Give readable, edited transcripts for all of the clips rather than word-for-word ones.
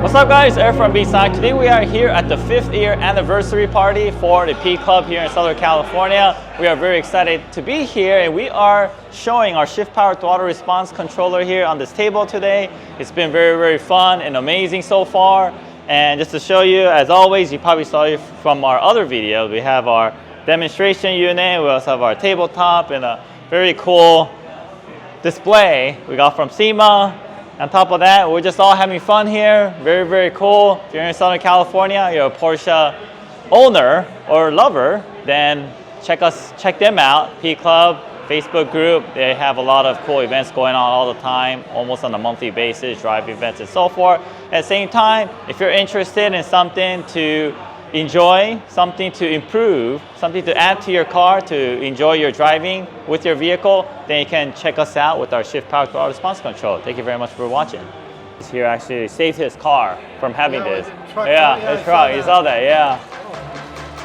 What's up guys, Eric from B-Side. Today we are here at the 5th year anniversary party for the P Club here in Southern California. We are very excited to be here and we are showing our ShiftPower throttle response controller here on this table today. It's been very fun and amazing so far. And just to show you, as always, you probably saw it from our other videos, we have our demonstration unit, we also have our tabletop and a very cool display we got from SEMA. On top of that, we're just all having fun here. Very cool. If you're in Southern California, you're a Porsche owner or lover, then check them out. P Club, Facebook group. They have a lot of cool events going on all the time, almost on a monthly basis, drive events and so forth. At the same time, if you're interested in something to enjoy, something to improve, something to add to your car to enjoy your driving with your vehicle, then you can check us out with our ShiftPower throttle response control. Thank you very much for watching. He's here actually saved his car from having this. His truck, you saw that, yeah.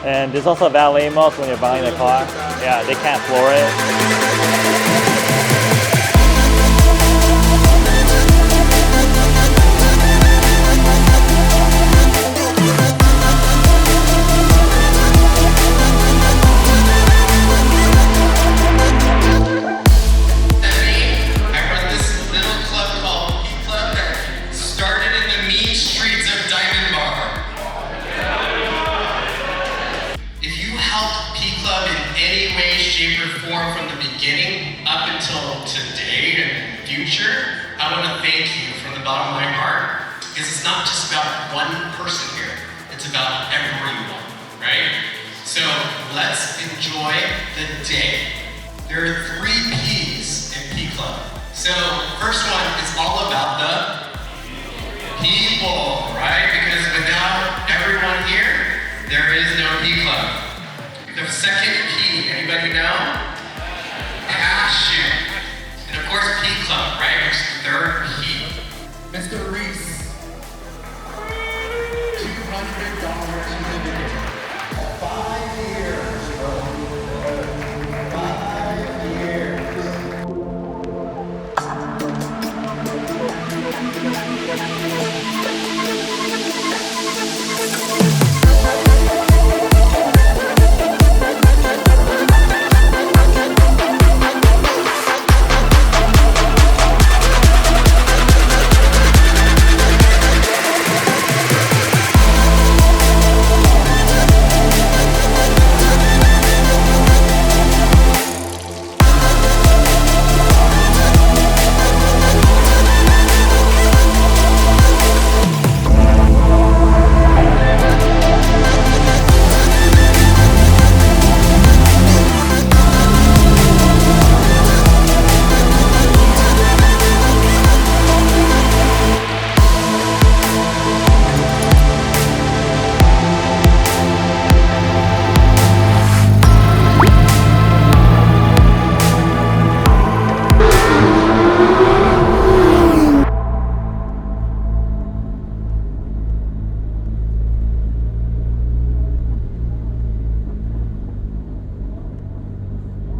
And there's also valet mode when you're buying the car. Yeah, they can't floor it. From the beginning up until today and future, I want to thank you from the bottom of my heart, because it's not just about one person here, it's about everyone, right? So let's enjoy the day. There are 3 P's in P Club. So first one is all about the people, right? Because without everyone here, there is no P Club. The second P, anybody know? Passion. And of course, P Club, right? Which is the 3rd P. Mr. Reed